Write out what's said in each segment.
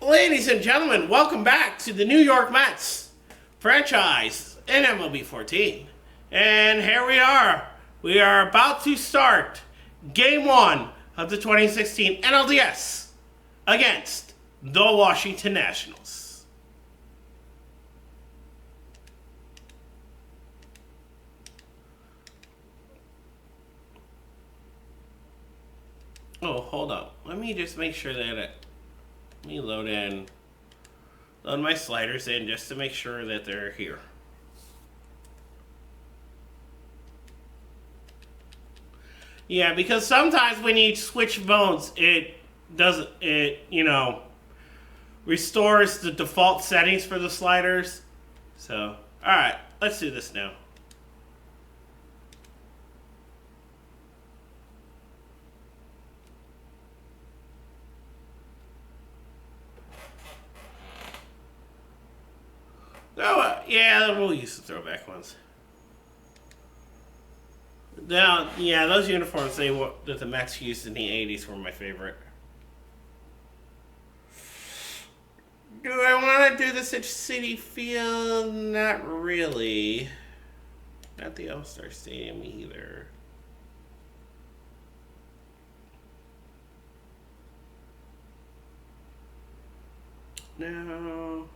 Ladies and gentlemen, welcome back to the New York Mets franchise in MLB 14. And here we are. We are about to start Game 1 of the 2016 NLDS against the Washington Nationals. Oh, hold up. Let me just make sure that let me load my sliders in just to make sure that they're here. Yeah, because sometimes when you switch modes, it restores the default settings for the sliders. So, alright, let's do this now. Oh, yeah, we'll use the throwback ones. Now, yeah, those uniforms that the Mets used in the 80s were my favorite. Do I want to do the City Field? Not really. Not the All-Star Stadium either. No.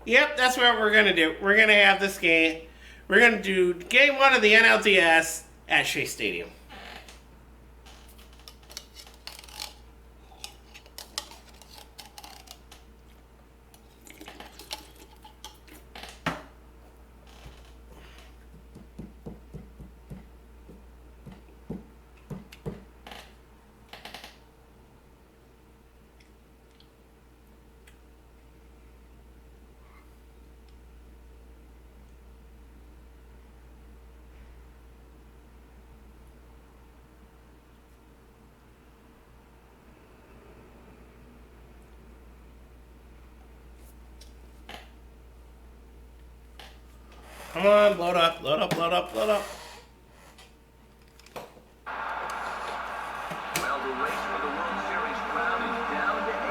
Yep, that's what we're going to do. We're going to have this game. We're going to do Game 1 of the NLDS at Shea Stadium. Come on, load up, load up, load up, load up. Well, the race for the World Series crowd is down to 8,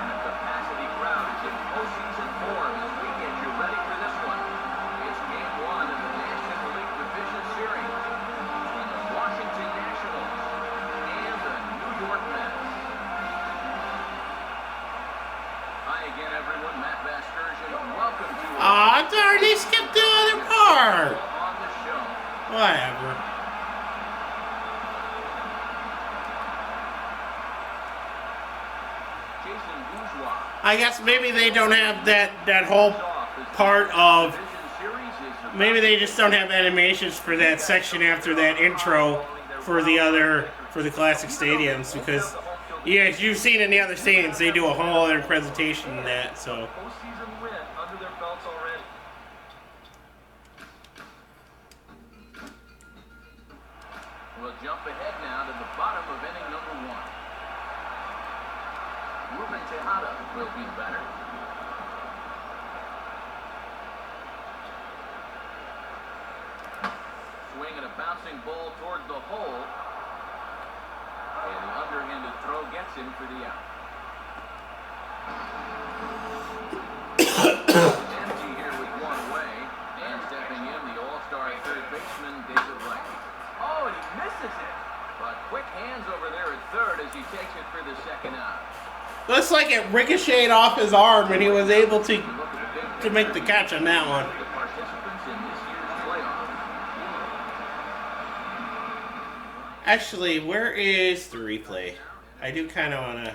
and the capacity crowd is in postseason form as we get you ready for this one. It's Game 1 of the National League Division Series between the Washington Nationals and the New York Mets. Hi again, everyone. Matt Vasgersian. Welcome to Aw, darn, they skipped the other part. on the show. Whatever. Jason Bourgeois. I guess maybe they don't have that whole part of... Maybe they just don't have animations for that section after that intro for the classic stadiums, because yeah, as you've seen in the other stadiums, they do a whole other presentation in that. So Postseason win under their belts already. We'll jump ahead now to the bottom of inning number 1. Ruben Tejada will be the batter. Swinging a bouncing ball toward the hole. And the underhanded throw gets him for the out. Empty here with one away. And stepping in, the all-star third baseman, David Wright. Oh, and he misses it. But quick hands over there at third as he takes it for the second out. looks like it ricocheted off his arm, and he was able to make the catch on that one. The participants in this year's playoff. Actually, where is the replay? I do kind of want to.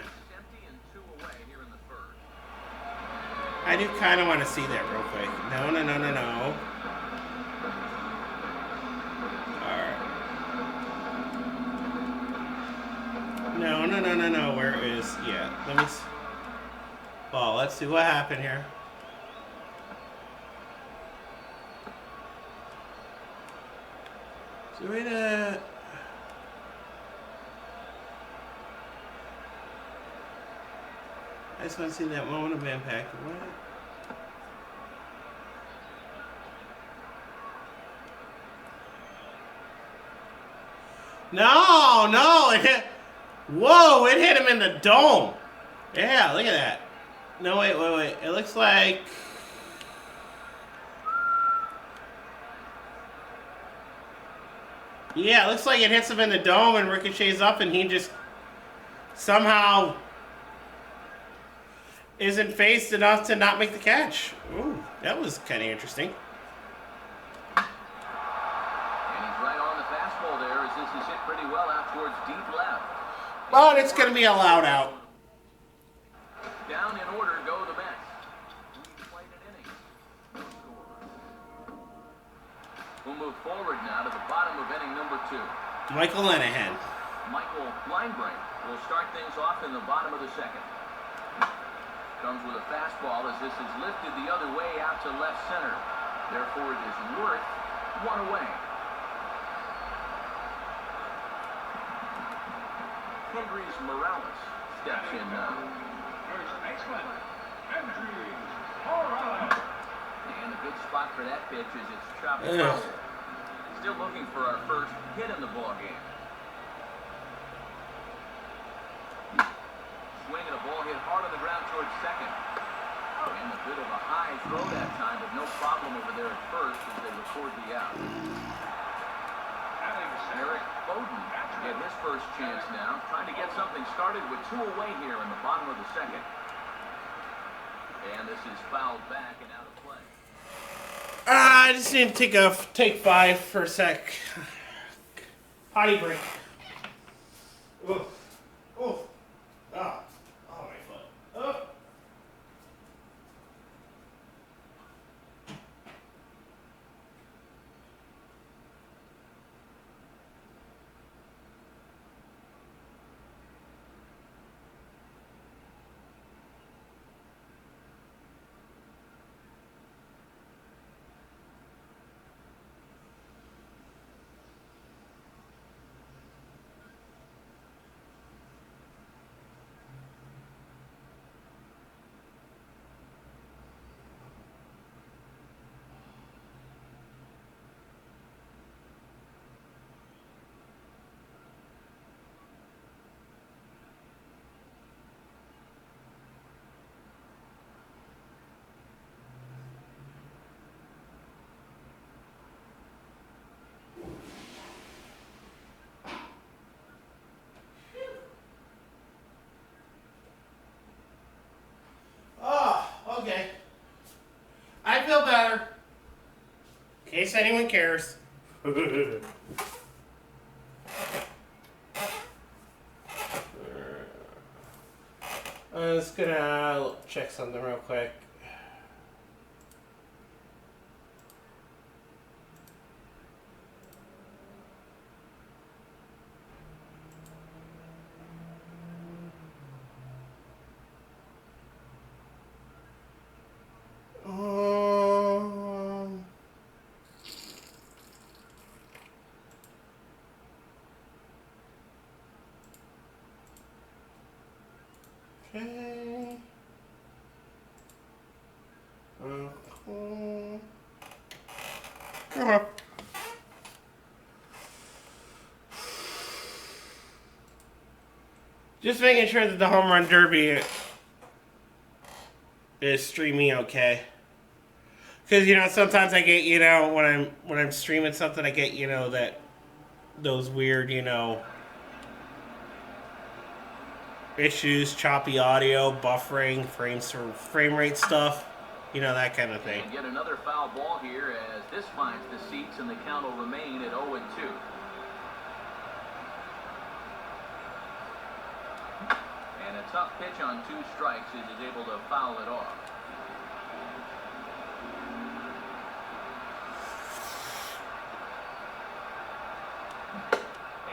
I do kind of want to see that real quick. No, no, no, no, no. Alright. No, no, no, no, no. Where is... Yeah, let me... Well, let's see what happened here. So wait a... I just want to see that moment of impact. What? No, no, it hit. Whoa, it hit him in the dome. Yeah, look at that. No, wait. It looks like. Yeah, it looks like it hits him in the dome and ricochets up, and he just somehow isn't phased enough to not make the catch. Ooh, that was kind of interesting. And he's right on the fastball there as this is hit pretty well out towards deep left. But it's going to be allowed out. Down in order go the Mets. We've played an inning. No score. We'll move forward now to the bottom of inning number 2. Michael Lenahan. Michael Linebrink will start things off in the bottom of the second. Comes with a fastball as this is lifted the other way out to left center. Therefore, it is worth 1 away. Hendrys Morales steps in now. First baseman, Hendrys Morales. And a good spot for that pitch as it's chopped foul. Still looking for our first hit in the ball game. Swing and a ball hit hard on the ground towards second. And a bit of a high throw that time, but no problem over there at first as they record the out. Eric Bowden get his first chance now, trying to get something started with 2 away here in the bottom of the second. And this is fouled back and out of play. I just need to take 5 for a sec. Potty break. Oof. Oof. Ah. Oh, my foot. Oh. Okay. I feel better. In case anyone cares. I'm just gonna check something real quick. Okay. Okay. Just making sure that the home run derby is streaming okay. Because sometimes I get when I'm streaming something I get that those weird issues, choppy audio, buffering, frame rate stuff, that kind of thing. And yet another foul ball here as this finds the seats and the count will remain at 0-2. And a tough pitch on 2 strikes as he's able to foul it off.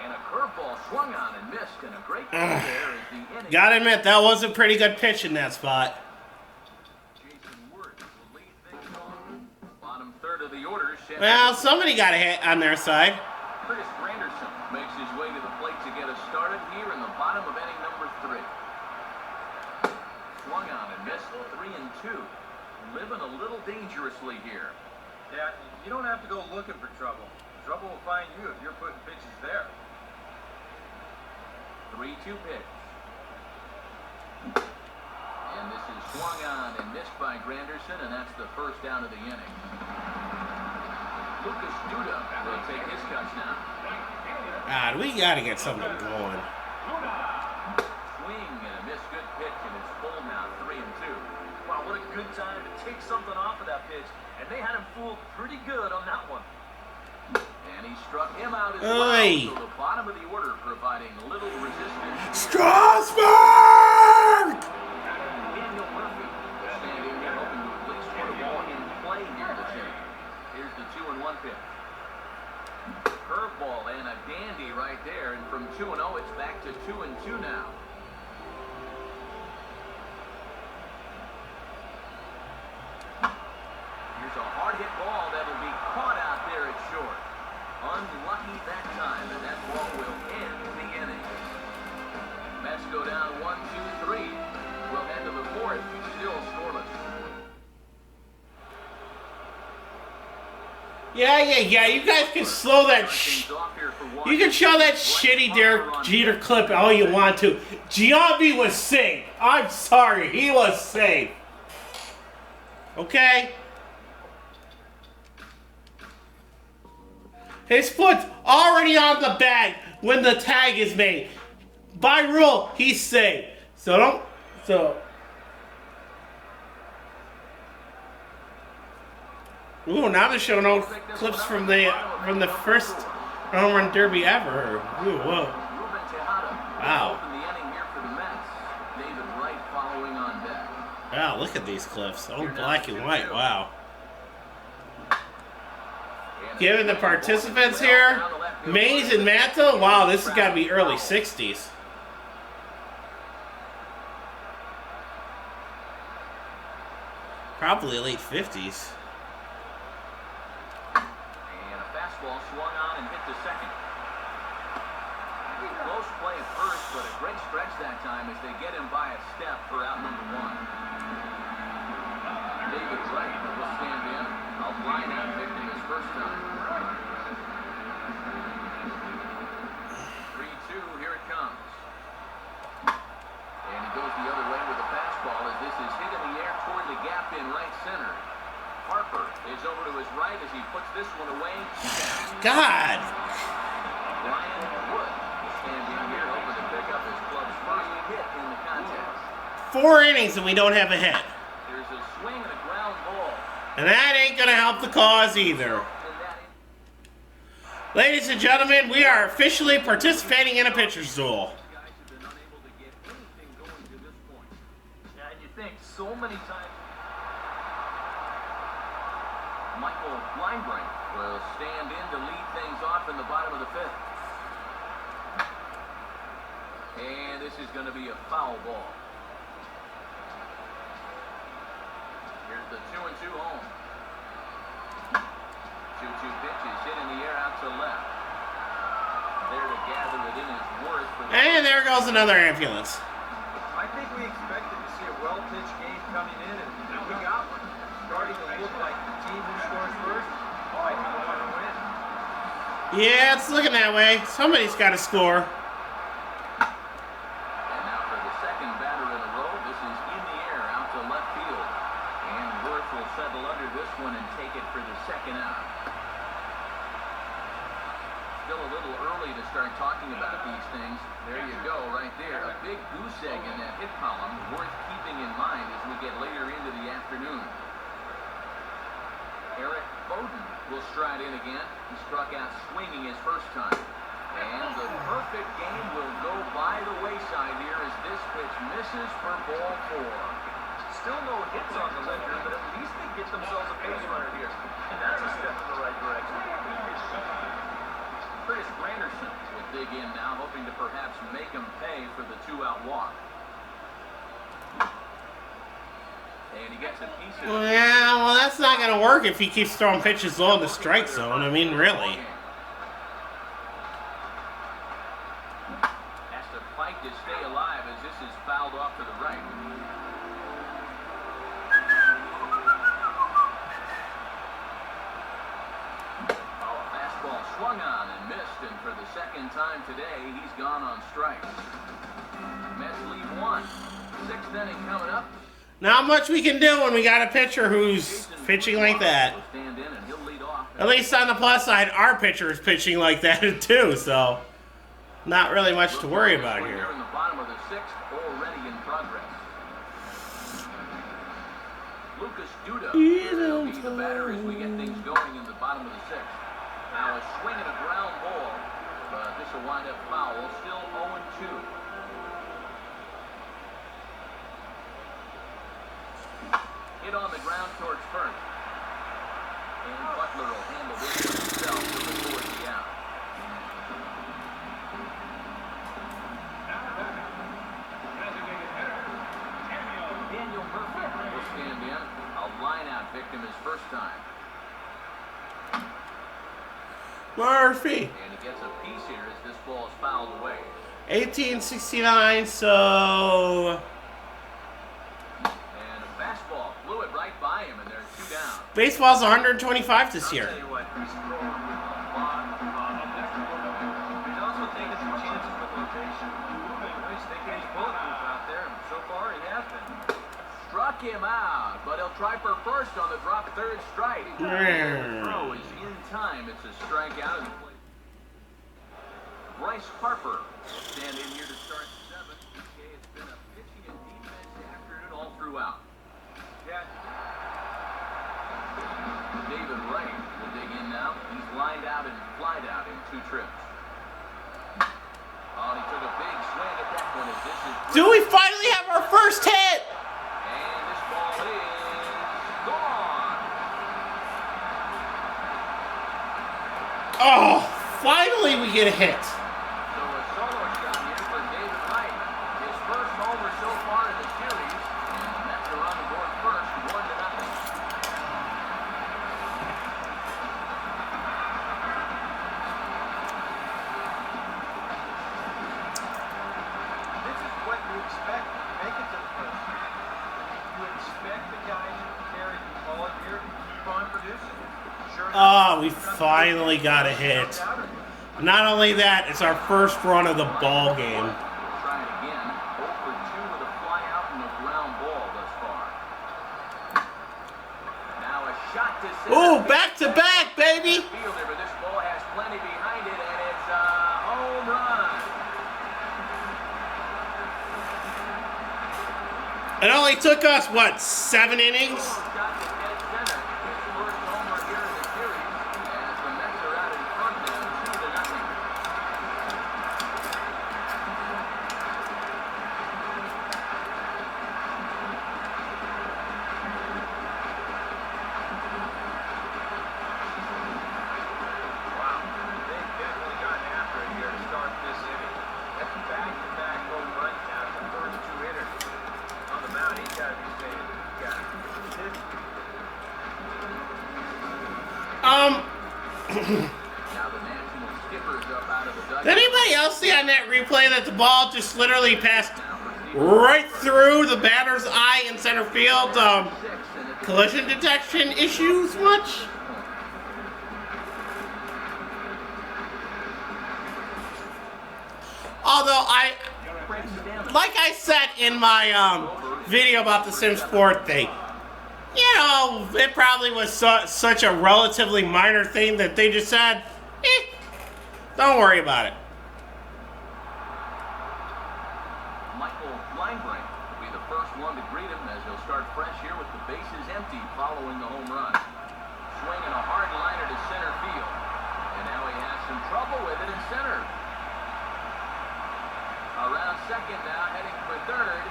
And a curveball swung on and missed, and a great play there as the inning. Gotta admit, that was a pretty good pitch in that spot. Jason Ward will lead things on. Bottom third of the order. Well, somebody got a hit on their side. Curtis Granderson makes his way to the plate to get us started here in the bottom of inning number 3. Swung on and missed 3-2. Living a little dangerously here. Yeah, you don't have to go looking for trouble. Trouble will find you if you're putting pitches there. 3-2 pitch. And this is swung on and missed by Granderson, and that's the first down of the inning. Lucas Duda will take his cuts now. God, we got to get something going. Swing and a missed good pitch, and it's full now, 3-2. Wow, what a good time to take something off of that pitch. And they had him fooled pretty good on that one. And he struck him out as Oy. well. So the bottom of the order providing little resistance. Strasburg! Daniel Murphy standing there hoping to at least put a ball in play here this inning. Here's the 2-1 pitch. Curveball and a dandy right there. And from 2-0, it's back to 2-2 now. Here's a hard hit ball that'll be caught out there at short. Unlucky that time, and that ball will end the inning. Mets go down 1-2-3. We'll head to the fourth, still scoreless. Yeah. You guys can slow that. You can show that shitty Derek Jeter clip all you want to. Giambi was safe. I'm sorry, he was safe. Okay. His foot's already on the bag when the tag is made. By rule, he's safe. Ooh, now they're showing old clips from the first home run derby ever. Ooh, whoa. Ruben Tejada Wow. open the inning here for the Mets. David Wright following on deck. Wow, look at these clips. All black and white. Wow. Given the participants here, Mays and Mantle, wow, this has got to be early 60s. Probably late 50s. And a fastball swung on and hit to second. Close play at first, but a great stretch that time as they get him by a step for out number 1. David Wright will stand in. A line-out victim his first time. 3-2, here it comes. And he goes the other way with a fastball as this is hit in the air toward the gap in right center. Harper is over to his right as he puts this one away. God. Ryan Wood will stand in here hoping to pick up his club's first hit in the contest. 4 innings and we don't have a hit. There's a swing and a ground ball. And that ain't going to help the cause either. Ladies and gentlemen, we are officially participating in a pitcher's duel. Guys have been unable to get anything going to this point. Yeah, and you think so many times. Michael Linebrink will stand in to lead things off in the bottom of the 5th. And this is going to be a foul ball. Here's the 2-2 home. 2-2 pitch is hit in the air out to left. There to gather it in is Worth. And there goes another ambulance. I think we expected to see a well-pitched game coming in, and we got one. Starting to look like the team who scores first might be the one to win. Yeah, it's looking that way. Somebody's got to score. And now for the second batter in a row, this is in the air out to left field. And Worth will settle under this one and take it for the second out. Still a little early to start talking about these things. There you go, right there. A big goose egg in that hit column, worth keeping in mind as we get later into the afternoon. Eric Bowden will stride in again. He struck out swinging his first time. And the perfect game will go by the wayside here as this pitch misses for ball 4. Still no hits on the ledger, but at least they get themselves a base runner here. And that's a step in the right direction. Curtis Granderson will dig in now, hoping to perhaps make him pay for the 2-out walk. And he gets a piece of it. Yeah, well, that's not going to work if he keeps throwing pitches low in the strike zone. I mean, really. Has to fight to stay alive as this is fouled off to the right. Oh, a fastball swung on and missed and for the second time today, he's gone on strikes. Mets lead 1. 6th inning coming up. Not much we can do when we got a pitcher who's pitching like that. Stand in and he'll lead off. At least on the plus side, our pitcher is pitching like that too, so not really much to worry about here. In the bottom of the 6th, already in progress. Lucas Duda will be the batter as we get things going in the bottom of the 6th. Now a swing and a ground ball, but this will wind up foul. Still 0-2. Hit on the ground towards first. And Butler will handle this himself to record the out. Designated hitter, Daniel Murphy will stand in. A line-out victim his first time. Murphy. And he gets a piece here as this ball is fouled away. 1869, so And a fastball flew it right by him, and there's 2 down. baseball's 125 this year. I'll tell you what, he's throwing a lot of extra work. He's also taking some chances with rotation. He's thinking he's bulletproof out there, and so far he has been. Struck him out, but he'll try for first on the drop third strike. The throw is in time. It's a strikeout. Bryce Harper will stand in here to start the 7th. Okay, it's been a pitching and defense afternoon all throughout. Yeah. David Wright will dig in now. He's lined out and flied out in 2 trips. Oh, he took a big swing at that one as this is... Do we finally have our first hit? And this ball is gone. Oh, finally we get a hit. So a solo shot here for David Wright. His first homer so far in the series. And the Mets are on the board first, 1-0. This is what you expect when you make it to the first. You expect the guys who carry the ball here to keep on producing. Sure Oh, we finally got a hit. Not only that, it's our first run of the ball game. Try it again. 0 for 2 with a fly out and a ground ball thus far. Now a shot to center. Ooh, back to back, baby. Fielder, but this ball has plenty behind it, and it's a home run. It only took us, what, 7 innings? Shot to dead center. His first homer here in the series, as the Mets are out in front now, 2-0. Wow, they've definitely gotten after it here to start this inning. That's back-to-back home run count, the first 2 hitters. On the mound, he's got to be saying, "God, this Now the national skipper's up out of the dugout. Did anybody else see on that replay that the ball just literally passed right through the batter's eye in center field? Collision detection issues much? Although like I said in my video about the Sim Sport thing, you know, it probably was such a relatively minor thing that they just said, don't worry about it. Michael Linebrink will be the first one to greet him as he'll start fresh here with the bases empty following the home run. Swinging a hard liner to center field. And now he has some trouble with it in center. Around second now, heading for third.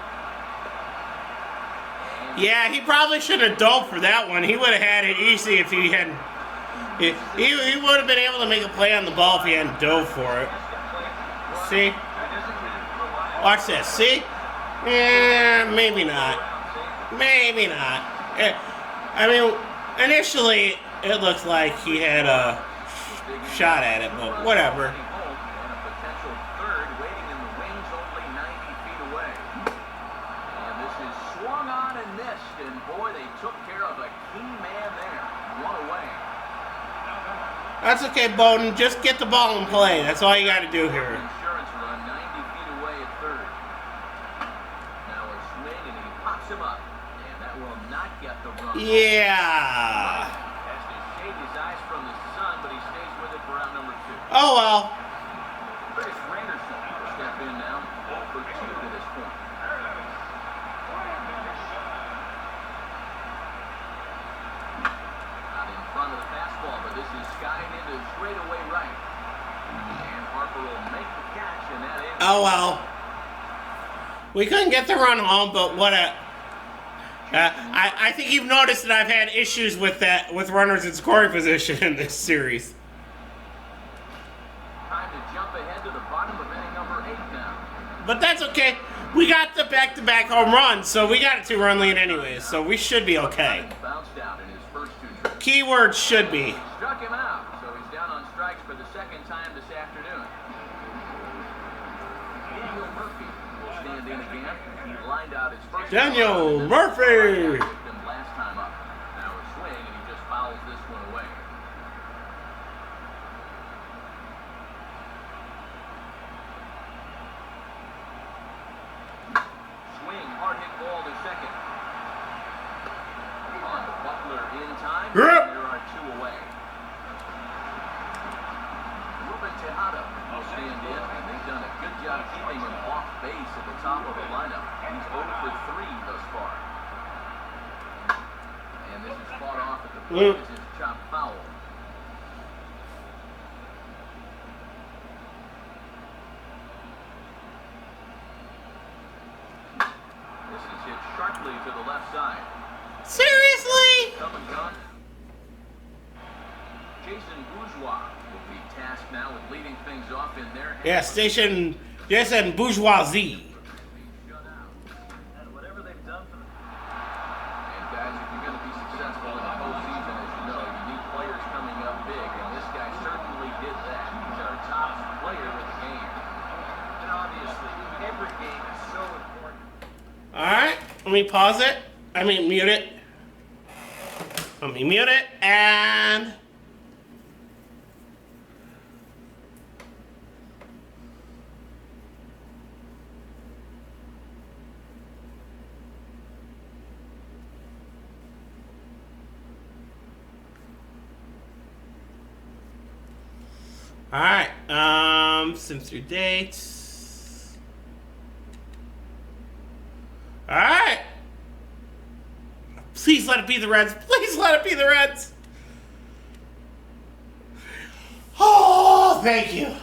Yeah, he probably shouldn't have dove for that one. He would have had it easy if he hadn't. He would have been able to make a play on the ball if he hadn't dove for it. See? Watch this. See? Yeah, maybe not. Maybe not. I mean, initially it looked like he had a shot at it, but whatever. And boy, they took care of a key man there. One away. That's okay, Bowden. Just get the ball in play. That's all you got to do here. Insurance run 90 feet away at third. Now a swing and he pops him up. And that will not get the run. Yeah. Has to shade his eyes from the sun, but he stays with it for out number 2. Oh, well. Chris Randerson will step in now. 0 for 2 to this point. Out in front of the fastball, but this is skied into straightaway right. And Harper will make the catch, and that is. Oh, well. We couldn't get the run home, but what a... I think you've noticed that I've had issues with that, with runners in scoring position in this series. Time to jump ahead to the bottom of inning number 8 now. But that's okay. We got the back-to-back home runs, so we got a 2-run lead anyways, so we should be okay. Bounced out in his first 2 trips. Keyword should be. Struck him out, so he's down on strikes for the second time this afternoon. Daniel Murphy will stand in again. He lined out his first. Daniel Murphy! Last time up. Now a swing, and he just fouls this one away. Swing, hard hit ball to second. On to Butler in time. Yep. There are 2 away. Ruben Tejada will stand in, and they've done a good job keeping him off base at the top of the lineup. He's 0 for 3 thus far. And this is fought off at the plate as it's chopped foul. This is hit sharply to the left side. Seriously? Come and gone. Jason Bourgeois will be tasked now with leading things off in there. Yeah, station Jason Bourgeoisie. Shut out. And whatever they've done for the And guys, if you're going to be successful in the postseason, as you know, you need players coming up big, and this guy certainly did that. He's our top player of the game. and obviously every game is so important. Alright, let me pause it. I mean, mute it. Let me mute it, and... Alright, censor dates. Alright. Please let it be the Reds. Please let it be the Reds. Oh, thank you.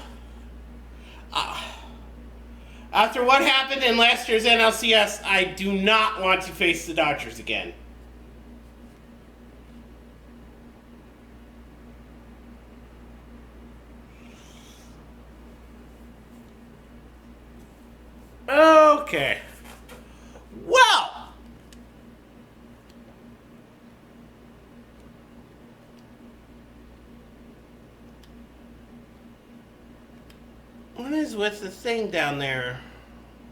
After what happened in last year's NLCS, I do not want to face the Dodgers again. Okay. Well. What is with the thing down there?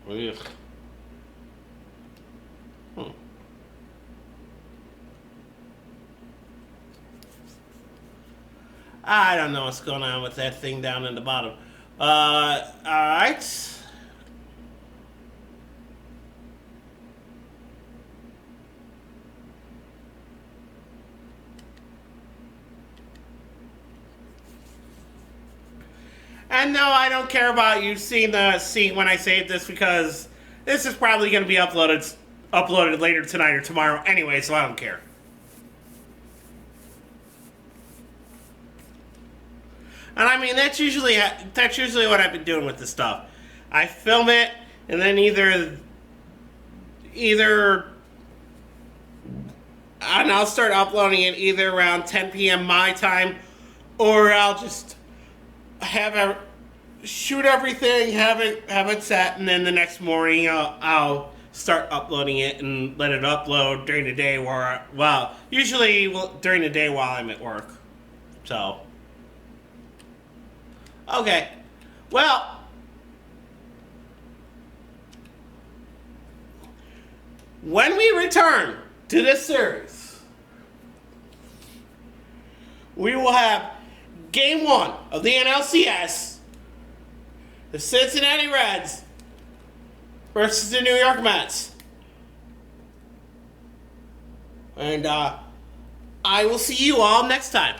Ugh. I don't know what's going on with that thing down in the bottom. Alright. And no, I don't care about you seeing when I save this, because this is probably going to be uploaded later tonight or tomorrow anyway, so I don't care. And I mean, that's usually what I've been doing with this stuff. I film it, and then either and I'll start uploading it either around 10 p.m. my time, or I'll just shoot everything, have it set, and then the next morning I'll start uploading it and let it upload during the day usually during the day while I'm at work. So, okay. Well, when we return to this series, we will have Game 1 of the NLCS. The Cincinnati Reds versus the New York Mets. And I will see you all next time.